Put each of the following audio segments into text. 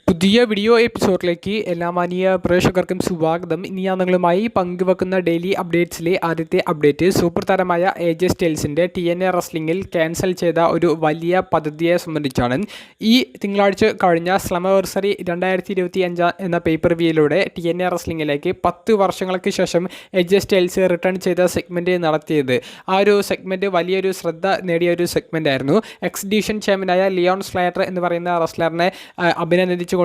പുതിയ വീഡിയോ എപ്പിസോഡിലേക്ക് എല്ലാ മാന്യ പ്രേക്ഷകർക്കും സ്വാഗതം. ഇനി ഞാൻ നിങ്ങളുമായി പങ്കുവെക്കുന്ന ഡെയിലി അപ്ഡേറ്റ്സിലെ ആദ്യത്തെ അപ്ഡേറ്റ് സൂപ്പർ താരമായ AJ സ്റ്റൈൽസിൻ്റെ TNA റെസ്ലിംഗിൽ ക്യാൻസൽ ചെയ്ത ഒരു വലിയ പദ്ധതിയെ സംബന്ധിച്ചാണ്. ഈ തിങ്കളാഴ്ച കഴിഞ്ഞ സ്ലമവേഴ്സറി 2025 എന്ന പേപ്പർ വ്യൂയിലൂടെ TNA റെസ്ലിംഗിലേക്ക് 10 വർഷങ്ങൾക്ക് ശേഷം AJ സ്റ്റൈൽസ് റിട്ടേൺ ചെയ്ത സെഗ്മെൻറ്റ് നടത്തിയത്. ആ ഒരു സെഗ്മെൻറ്റ് വലിയൊരു ശ്രദ്ധ നേടിയ ഒരു സെഗ്മെൻ്റ് ആയിരുന്നു. എക്സ് ചാമ്പ്യനായ ലിയോൺ സ്ലേറ്റർ എന്ന് പറയുന്ന റെസ്ലറിനെ അഭിനന്ദിച്ചുകൊണ്ടുള്ള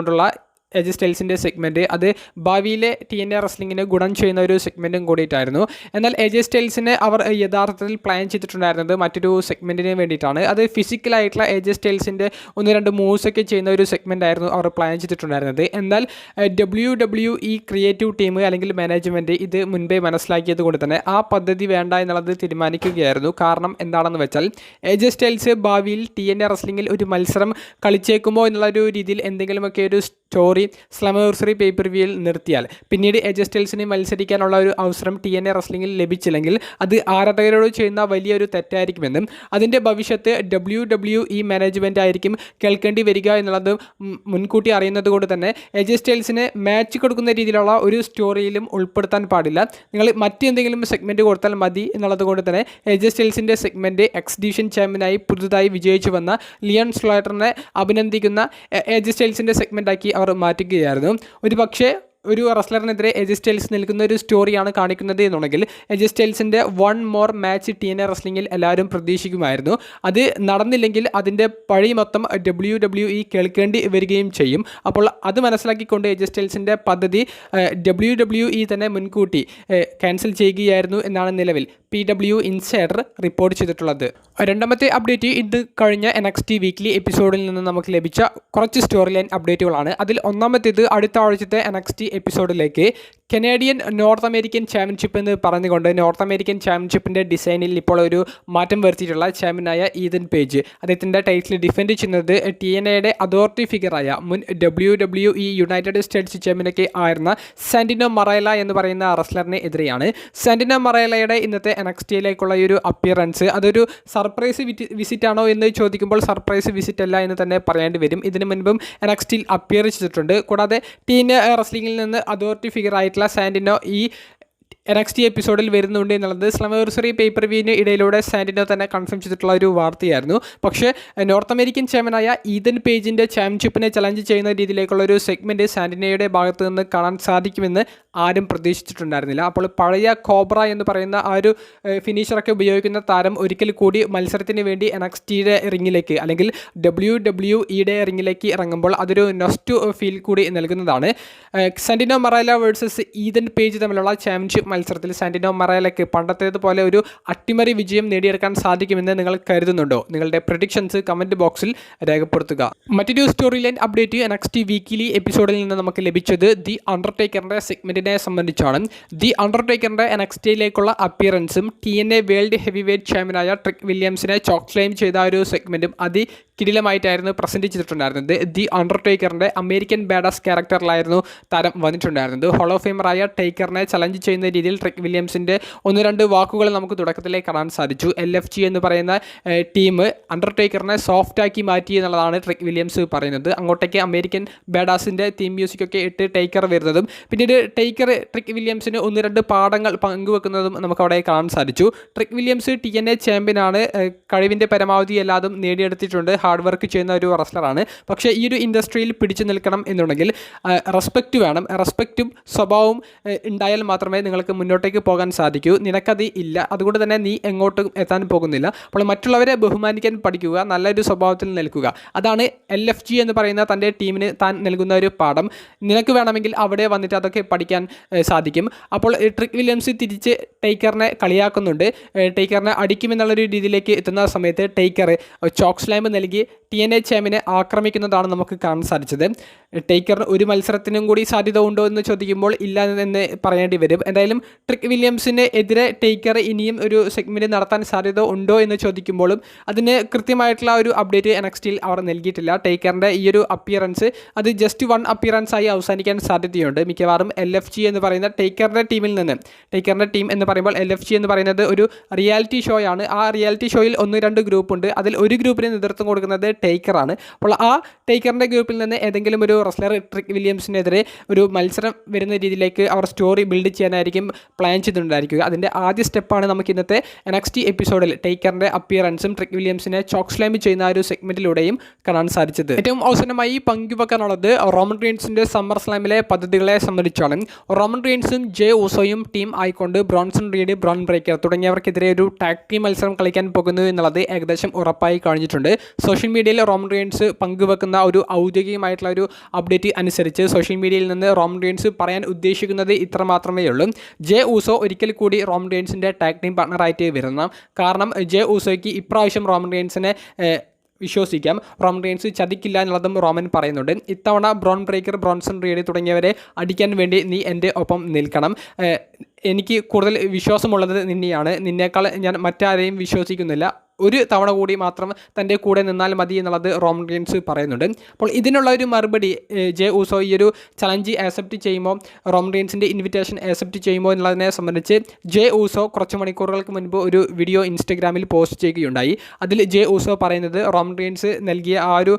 AJ സ്റ്റൈൽസിൻ്റെ സെഗ്മെൻറ്റ് അത് ഭാവിയിലെ TNA റെസ്ലിങ്ങിന് ഗുണം ചെയ്യുന്ന ഒരു സെഗ്മെൻറ്റും കൂടിയിട്ടായിരുന്നു. എന്നാൽ AJ സ്റ്റൈൽസിനെ അവർ യഥാർത്ഥത്തിൽ പ്ലാൻ ചെയ്തിട്ടുണ്ടായിരുന്നത് മറ്റൊരു സെഗ്മെൻറ്റിന് വേണ്ടിയിട്ടാണ്. അത് ഫിസിക്കലായിട്ടുള്ള AJ സ്റ്റൈൽസിൻ്റെ 1-2 മൂവ്സൊക്കെ ചെയ്യുന്ന ഒരു സെഗ്മെൻ്റ് ആയിരുന്നു അവർ പ്ലാൻ ചെയ്തിട്ടുണ്ടായിരുന്നത്. എന്നാൽ WWE ക്രിയേറ്റീവ് ടീം അല്ലെങ്കിൽ മാനേജ്മെൻറ്റ് ഇത് മുൻപേ മനസ്സിലാക്കിയത് കൊണ്ട് തന്നെ ആ പദ്ധതി വേണ്ട എന്നുള്ളത് തീരുമാനിക്കുകയായിരുന്നു. കാരണം എന്താണെന്ന് വെച്ചാൽ AJ സ്റ്റൈൽസ് ഭാവിയിൽ TNA റെസ്ലിങ്ങിൽ ഒരു മത്സരം കളിച്ചേക്കുമോ എന്നുള്ളൊരു രീതിയിൽ എന്തെങ്കിലുമൊക്കെ ഒരു സ്റ്റോറി സ്ലമവേഴ്സറി പേപ്പർ വ്യൂയിൽ നിർത്തിയാൽ പിന്നീട് AJ സ്റ്റൈൽസിന് മത്സരിക്കാനുള്ള ഒരു അവസരം TNA റെസ്ലിംഗിൽ ലഭിച്ചില്ലെങ്കിൽ അത് ആരാധകരോട് ചെയ്യുന്ന വലിയൊരു തെറ്റായിരിക്കുമെന്നും അതിൻ്റെ ഭവിഷ്യത്ത് WWE മാനേജ്മെൻ്റ് ആയിരിക്കും കേൾക്കേണ്ടി വരിക എന്നുള്ളത് മുൻകൂട്ടി അറിയുന്നത് കൊണ്ട് തന്നെ AJ സ്റ്റൈൽസിന് മാച്ച് കൊടുക്കുന്ന രീതിയിലുള്ള ഒരു സ്റ്റോറിയിലും ഉൾപ്പെടുത്താൻ പാടില്ല. നിങ്ങൾ മറ്റെന്തെങ്കിലും സെഗ്മെൻറ്റ് കൊടുത്താൽ മതി എന്നുള്ളത് കൊണ്ട് തന്നെ AJ സ്റ്റൈൽസിൻ്റെ സെഗ്മെൻറ്റ് എക്സ് ഡിവിഷൻ ചാമ്പ്യനായി പുതുതായി വിജയിച്ചു വന്ന ലിയോൺ സ്ലേറ്ററിനെ അഭിനന്ദിക്കുന്ന AJ സ്റ്റൈൽസിൻ്റെ സെഗ്മെൻറ്റാക്കി അവർ മാറ്റുകയായിരുന്നു. ഒരു പക്ഷേ ഒരു റെസ്ലറിനെതിരെ AJ സ്റ്റൈൽസ് നിൽക്കുന്ന ഒരു സ്റ്റോറിയാണ് കാണിക്കുന്നത് എന്നുണ്ടെങ്കിൽ AJ സ്റ്റൈൽസിൻ്റെ 1 മോർ മാച്ച് TNA റെസ്ലിംഗിൽ എല്ലാവരും പ്രതീക്ഷിക്കുമായിരുന്നു. അത് നടന്നില്ലെങ്കിൽ അതിൻ്റെ പഴി മൊത്തം WWE കേൾക്കേണ്ടി വരികയും ചെയ്യും. അപ്പോൾ അത് മനസ്സിലാക്കിക്കൊണ്ട് AJ സ്റ്റൈൽസിൻ്റെ പദ്ധതി WWE തന്നെ മുൻകൂട്ടി ക്യാൻസൽ ചെയ്യുകയായിരുന്നു എന്നാണ് നിലവിൽ PW ഇൻസൈഡർ റിപ്പോർട്ട് ചെയ്തിട്ടുള്ളത്. രണ്ടാമത്തെ അപ്ഡേറ്റ് ഇത് കഴിഞ്ഞ NXT വീക്ക്ലി എപ്പിസോഡിൽ നിന്ന് നമുക്ക് ലഭിച്ച കുറച്ച് സ്റ്റോറി ലൈൻ അപ്ഡേറ്റുകളാണ്. അതിൽ ഒന്നാമത്തേത് അടുത്ത ആഴ്ചത്തെ NXT എപ്പിസോഡിലേക്ക് കനേഡിയൻ നോർത്ത് അമേരിക്കൻ ചാമ്പ്യൻഷിപ്പ് എന്ന് പറഞ്ഞുകൊണ്ട് നോർത്ത് അമേരിക്കൻ ചാമ്പ്യൻഷിപ്പിൻ്റെ ഡിസൈനിൽ ഇപ്പോൾ ഒരു മാറ്റം വരുത്തിയിട്ടുള്ള ചാമ്പ്യനായ ഈതൻ പേജ് അദ്ദേഹത്തിൻ്റെ ടൈറ്റിൽ ഡിഫെൻഡ് ചെയ്യുന്നത് TNAയുടെ അതോറിറ്റി ഫിഗറായ മുൻ WWE യുണൈറ്റഡ് സ്റ്റേറ്റ്സ് ചാമ്പ്യനൊക്കെ ആയിരുന്ന സാന്റിനോ മറേല എന്ന് പറയുന്ന റെസ്ലറിന് എതിരെയാണ്. സാന്റിനോ മറേലയുടെ ഇന്നത്തെ NXTയിലേക്കുള്ള ഈ ഒരു അപ്പിയറൻസ് അതൊരു സർപ്രൈസ് വിസിറ്റ് ആണോ എന്ന് ചോദിക്കുമ്പോൾ സർപ്രൈസ് വിസിറ്റ് അല്ല എന്ന് തന്നെ പറയേണ്ടി വരും. ഇതിനു മുൻപും NXTയിൽ അപ്പിയർ ചെയ്തിട്ടുണ്ട്. കൂടാതെ TNA റെസ്ലിംഗിൽ നിന്ന് അതോറിറ്റി ഫിഗർ ആയിട്ടുള്ള സാന്റിനോ ഈ NXT എപ്പിസോഡിൽ വരുന്നുണ്ട് എന്നുള്ളത് സ്ലമവേഴ്സറി പേപ്പർ വ്യൂവിന് ഇടയിലൂടെ സാന്റിനോ തന്നെ കൺഫേം ചെയ്തിട്ടുള്ള ഒരു വാർത്തയായിരുന്നു. പക്ഷേ നോർത്ത് അമേരിക്കൻ ചാമ്പ്യനായ ഈതൻ പേജിൻ്റെ ചാമ്പ്യൻഷിപ്പിനെ ചലഞ്ച് ചെയ്യുന്ന രീതിയിലേക്കുള്ള ഒരു സെഗ്മെൻറ്റ് സാന്റിനോയുടെ ഭാഗത്ത് നിന്ന് കാണാൻ സാധിക്കുമെന്ന് ആരും പ്രതീക്ഷിച്ചിട്ടുണ്ടായിരുന്നില്ല. അപ്പോൾ പഴയ കോബ്ര എന്ന് പറയുന്ന ആ ഒരു ഫിനിഷറൊക്കെ ഉപയോഗിക്കുന്ന താരം ഒരിക്കൽ കൂടി മത്സരത്തിന് വേണ്ടി NXTയുടെ റിങ്ങിലേക്ക് അല്ലെങ്കിൽ WWEയുടെ റിങ്ങിലേക്ക് ഇറങ്ങുമ്പോൾ അതൊരു നൊസ്റ്റു ഫീൽ കൂടി നൽകുന്നതാണ്. സാന്റിനോ മറേല വേഴ്സസ് ഈതൻ പേജ് തമ്മിലുള്ള ചാമ്പ്യൻഷിപ്പ് മത്സരത്തിൽ സാന്റിനോ മറേലയ്ക്ക് പണ്ടത്തേതുപോലെ ഒരു അട്ടിമറി വിജയം നേടിയെടുക്കാൻ സാധിക്കുമെന്ന് നിങ്ങൾ കരുതുന്നുണ്ടോ? നിങ്ങളുടെ പ്രഡിക്ഷൻസ് കമൻറ്റ് ബോക്സിൽ രേഖപ്പെടുത്തുക. മറ്റൊരു story line update NXT weekly എപ്പിസോഡിൽ നിന്ന് നമുക്ക് ലഭിച്ചത് ദി അണ്ടർടേക്കറിൻ്റെ സെഗ്മെൻറ്റിനെ സംബന്ധിച്ചാണ്. ദി അണ്ടർടേക്കറിൻ്റെ NXTയിലേക്കുള്ള അപ്പിയറൻസും TNA വേൾഡ് ഹെവി വെയ്റ്റ് ചാമ്പ്യനായ ട്രിക് വില്യംസിനെ ചോക്ലെയിം ചെയ്ത ഒരു സെഗ്മെൻറ്റും കിടിലമായിട്ടായിരുന്നു പ്രസൻറ്റ് ചെയ്തിട്ടുണ്ടായിരുന്നത്. ദി അണ്ടർടേക്കറിൻ്റെ അമേരിക്കൻ ബാഡാസ് ക്യാരക്ടറിലായിരുന്നു താരം വന്നിട്ടുണ്ടായിരുന്നത്. ഹോൾ ഓഫ് ഫെയിമറായ ടേക്കറിനെ ചലഞ്ച് ചെയ്യുന്ന രീതിയിൽ ട്രിക് വില്യംസിൻ്റെ 1-2 വാക്കുകൾ നമുക്ക് തുടക്കത്തിലേ കാണാൻ സാധിച്ചു. LFG എന്ന് പറയുന്ന ടീം അണ്ടർടേക്കറിനെ സോഫ്റ്റാക്കി മാറ്റി എന്നുള്ളതാണ് ട്രിക് വില്യംസ് പറയുന്നത്. അങ്ങോട്ടേക്ക് അമേരിക്കൻ ബാഡാസിൻ്റെ തീം മ്യൂസിക്കൊക്കെ ഇട്ട് ടേക്കർ വരുന്നതും പിന്നീട് ടേക്കർ ട്രിക് വില്യംസിന് 1-2 പാഠങ്ങൾ പങ്കുവെക്കുന്നതും നമുക്കവിടെ കാണാൻ സാധിച്ചു. Trick Williams TNA ചാമ്പ്യനാണ്. കഴിവിൻ്റെ പരമാവധി എല്ലാതും നേടിയെടുത്തിട്ടുണ്ട്. ഹാർഡ് വർക്ക് ചെയ്യുന്ന ഒരു റെസ്ലറാണ്. പക്ഷേ ഈ ഒരു ഇൻഡസ്ട്രിയിൽ പിടിച്ചു നിൽക്കണം എന്നുണ്ടെങ്കിൽ റെസ്പെക്റ്റ് വേണം. റെസ്പെക്റ്റും സ്വഭാവവും ഉണ്ടായാൽ മാത്രമേ നിങ്ങൾക്ക് മുന്നോട്ടേക്ക് പോകാൻ സാധിക്കൂ. നിനക്കത് ഇല്ല, അതുകൊണ്ട് തന്നെ നീ എങ്ങോട്ടും എത്താൻ പോകുന്നില്ല. അപ്പോൾ മറ്റുള്ളവരെ ബഹുമാനിക്കാൻ പഠിക്കുക, നല്ലൊരു സ്വഭാവത്തിൽ നിൽക്കുക. അതാണ് LFG എന്ന് പറയുന്ന തൻ്റെ ടീമിന് താൻ നൽകുന്ന ഒരു പാഠം. നിനക്ക് വേണമെങ്കിൽ അവിടെ വന്നിട്ട് അതൊക്കെ പഠിക്കാൻ സാധിക്കും. അപ്പോൾ ട്രിക് വില്യംസ് തിരിച്ച് ടേക്കറിനെ കളിയാക്കുന്നുണ്ട്. ടേക്കറിനെ അടിക്കുമെന്നുള്ളൊരു രീതിയിലേക്ക് എത്തുന്ന സമയത്ത് ടേക്കർ ചോക്ക് സ്ലാം നൽകി TNA ചാമ്പ്യനെ ആക്രമിക്കുന്നതാണ് നമുക്ക് കാണാൻ സാധിച്ചത്. ടേക്കറിന് ഒരു മത്സരത്തിനും കൂടി സാധ്യത ഉണ്ടോ എന്ന് ചോദിക്കുമ്പോൾ ഇല്ല എന്ന് പറയേണ്ടി വരും. എന്തായാലും ട്രിക് വില്യംസിന് എതിരെ ടേക്കർ ഇനിയും ഒരു സെഗ്മെൻറ്റ് നടത്താൻ സാധ്യത ഉണ്ടോ എന്ന് ചോദിക്കുമ്പോഴും അതിന് കൃത്യമായിട്ടുള്ള ഒരു അപ്ഡേറ്റ് NXTയിൽ അവർ നൽകിയിട്ടില്ല. ടേക്കറിൻ്റെ ഈ ഒരു അപ്പിയറൻസ് അത് ജസ്റ്റ് 1 അപ്പിയറൻസ് ആയി അവസാനിക്കാൻ സാധ്യതയുണ്ട്. മിക്കവാറും LFG എന്ന് പറയുന്ന ടേക്കറിൻ്റെ ടീമിൽ നിന്ന്, ടേക്കറിൻ്റെ ടീം എന്ന് പറയുമ്പോൾ LFG എന്ന് പറയുന്നത് ഒരു റിയാലിറ്റി ഷോ ആണ്. ആ റിയാലിറ്റി ഷോയിൽ 1-2 ഗ്രൂപ്പുണ്ട്. അതിൽ ഒരു ഗ്രൂപ്പിന് നേതൃത്വം കൊടുക്കുന്നത് ടേക്കറാണ്. അപ്പോൾ ആ ടേക്കറിൻ്റെ ഗ്രൂപ്പിൽ നിന്ന് ഏതെങ്കിലും ഒരു റെസ്ലർ ട്രിക് വില്യംസിനെതിരെ ഒരു മത്സരം വരുന്ന രീതിയിലേക്ക് അവർ സ്റ്റോറി ബിൽഡ് ചെയ്യാനായിരിക്കും പ്ലാൻ ചെയ്തിട്ടുണ്ടായിരിക്കുക. അതിൻ്റെ ആദ്യ സ്റ്റെപ്പാണ് നമുക്ക് ഇന്നത്തെ NXT എപ്പിസോഡിൽ ടേക്കറിൻ്റെ അപ്പിയറൻസും ട്രിക് വില്യംസിനെ ചോക്ക് സ്ലാം ചെയ്യുന്ന ഒരു സെഗ്മെൻറ്റിലൂടെയും കാണാൻ സാധിച്ചത്. ഏറ്റവും അവസാനമായി പങ്കുവെക്കാനുള്ളത് റോമൻ റീൻസിൻ്റെ സമ്മർ സ്ലാമിലെ പദ്ധതികളെ സംബന്ധിച്ചാണ്. റോമൻ റീൻസും ജെ ഊസോയും ടീം ആയിക്കൊണ്ട് ബ്രോൺസൺ റീഡ്, ബ്രോൺ ബ്രേക്കർ തുടങ്ങിയവർക്കെതിരെ ഒരു ടാഗ് ടീം മത്സരം കളിക്കാൻ പോകുന്നു എന്നുള്ളത് ഏകദേശം ഉറപ്പായി കഴിഞ്ഞിട്ടുണ്ട്. സോഷ്യൽ മീഡിയയിൽ റോമൻ റീൻസ് പങ്കുവെക്കുന്ന ഒരു ഔദ്യോഗികമായിട്ടുള്ള ഒരു അപ്ഡേറ്റ് അനുസരിച്ച് സോഷ്യൽ മീഡിയയിൽ നിന്ന് റോമൻ റീൻസ് പറയാൻ ഉദ്ദേശിക്കുന്നത് ഇത്ര മാത്രമേ ഉള്ളൂ. ജെ ഊസോ ഒരിക്കൽ കൂടി റോമൻ റീൻസിൻ്റെ ടാഗ് ടീം പാർട്ണറായിട്ട് വരുന്നു. കാരണം ജെ ഊസോയ്ക്ക് ഇപ്രാവശ്യം റോമൻ റീൻസിനെ വിശ്വസിക്കാം. റോമൻ റീൻസ് ചതിക്കില്ല എന്നുള്ളതും റോമൻ പറയുന്നുണ്ട്. ഇത്തവണ ബ്രോൺ ബ്രേക്കർ, ബ്രോൺസൺ റീഡ് തുടങ്ങിയവരെ അടിക്കാൻ വേണ്ടി നീ എൻ്റെ ഒപ്പം നിൽക്കണം. എനിക്ക് കൂടുതൽ വിശ്വാസമുള്ളത് നിന്നെയാണ്. നിന്നേക്കാൾ ഞാൻ മറ്റാരെയും വിശ്വസിക്കുന്നില്ല. ഒരു തവണ കൂടി മാത്രം തൻ്റെ കൂടെ നിന്നാൽ മതി എന്നുള്ളത് റോമൻ റീൻസ് പറയുന്നുണ്ട്. അപ്പോൾ ഇതിനുള്ള ഒരു മറുപടി ജെ ഊസോ ഈ ഒരു ചലഞ്ച് ആക്സെപ്റ്റ് ചെയ്യുമോ, റോമൻ റീൻസിൻ്റെ ഇൻവിറ്റേഷൻ ആക്സെപ്റ്റ് ചെയ്യുമോ എന്നുള്ളതിനെ സംബന്ധിച്ച് ജെ ഊസോ കുറച്ച് മണിക്കൂറുകൾക്ക് മുൻപ് ഒരു വീഡിയോ ഇൻസ്റ്റഗ്രാമിൽ പോസ്റ്റ് ചെയ്യുകയുണ്ടായി. അതിൽ ജെ ഊസോ പറയുന്നത് റോമൻ റീൻസ് നൽകിയ ആ ഒരു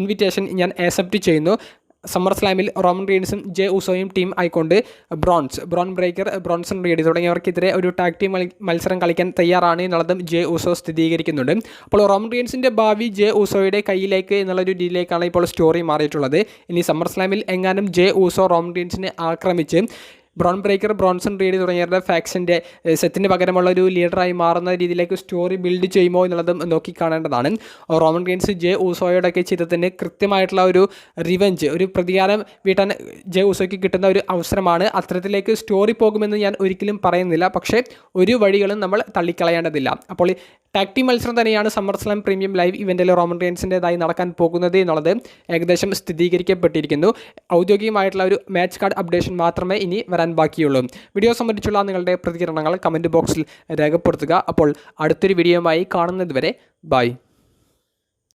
ഇൻവിറ്റേഷൻ ഞാൻ ആക്സെപ്റ്റ് ചെയ്യുന്നു. സമ്മർ സ്ലാമിൽ റോമൻ റീൻസും ജെ ഊസോയും ടീം ആയിക്കൊണ്ട് ബ്രോൺ ബ്രേക്കർ, ബ്രോൺസൺ റീഡ് തുടങ്ങിയവർക്കെതിരെ ഒരു ടാഗ് ടീം മത്സരം കളിക്കാൻ തയ്യാറാണ് എന്നുള്ളതും ജെ ഊസോ സ്ഥിരീകരിക്കുന്നുണ്ട്. അപ്പോൾ റോമൻ റീൻസിൻ്റെ ഭാവി ജെ ഊസോയുടെ കയ്യിലേക്ക് എന്നുള്ളൊരു രീതിയിലേക്കാണ് ഇപ്പോൾ സ്റ്റോറി മാറിയിട്ടുള്ളത്. ഇനി സമ്മർ സ്ലാമിൽ എങ്ങാനും ജെ ഊസോ റോമൻ റീൻസിനെ ആക്രമിച്ച് ബ്രോൺ ബ്രേക്കർ, ബ്രോൺസൺ റീഡ് തുടങ്ങിയവരുടെ ഫാക്ഷൻ്റെ സെറ്റിന് പകരമുള്ള ഒരു ലീഡറായി മാറുന്ന രീതിയിലേക്ക് സ്റ്റോറി ബിൽഡ് ചെയ്യുമോ എന്നുള്ളതും നോക്കിക്കാണേണ്ടതാണ്. റോമൻ റീൻസ് ജെ ഊസോയോടൊക്കെ ചെയ്തതിന് കൃത്യമായിട്ടുള്ള ഒരു റിവെഞ്ച്, ഒരു പ്രതികാരം വീട്ടാൻ ജെ ഊസോയ്ക്ക് കിട്ടുന്ന ഒരു അവസരമാണ്. അത്തരത്തിലേക്ക് സ്റ്റോറി പോകുമെന്ന് ഞാൻ ഒരിക്കലും പറയുന്നില്ല. പക്ഷേ ഒരു വഴികളും നമ്മൾ തള്ളിക്കളയേണ്ടതില്ല. അപ്പോൾ ടാഗ് ടീം മത്സരം തന്നെയാണ് സമ്മർ സ്ലാം പ്രീമിയം ലൈവ് ഇവൻറ്റിൽ റോമൻ റീൻസിൻ്റെതായി നടക്കാൻ പോകുന്നത് എന്നുള്ളത് ഏകദേശം സ്ഥിരീകരിക്കപ്പെട്ടിരിക്കുന്നു. ഔദ്യോഗികമായിട്ടുള്ള ഒരു മാച്ച് കാർഡ് അപ്ഡേഷൻ മാത്രമേ ഇനി വരാൻ ബാക്കിയുള്ളൂ. വീഡിയോ സംബന്ധിച്ചുള്ള നിങ്ങളുടെ പ്രതികരണങ്ങൾ കമൻറ്റ് ബോക്സിൽ രേഖപ്പെടുത്തുക. അപ്പോൾ അടുത്തൊരു വീഡിയോയുമായി കാണുന്നത് വരെ ബൈ.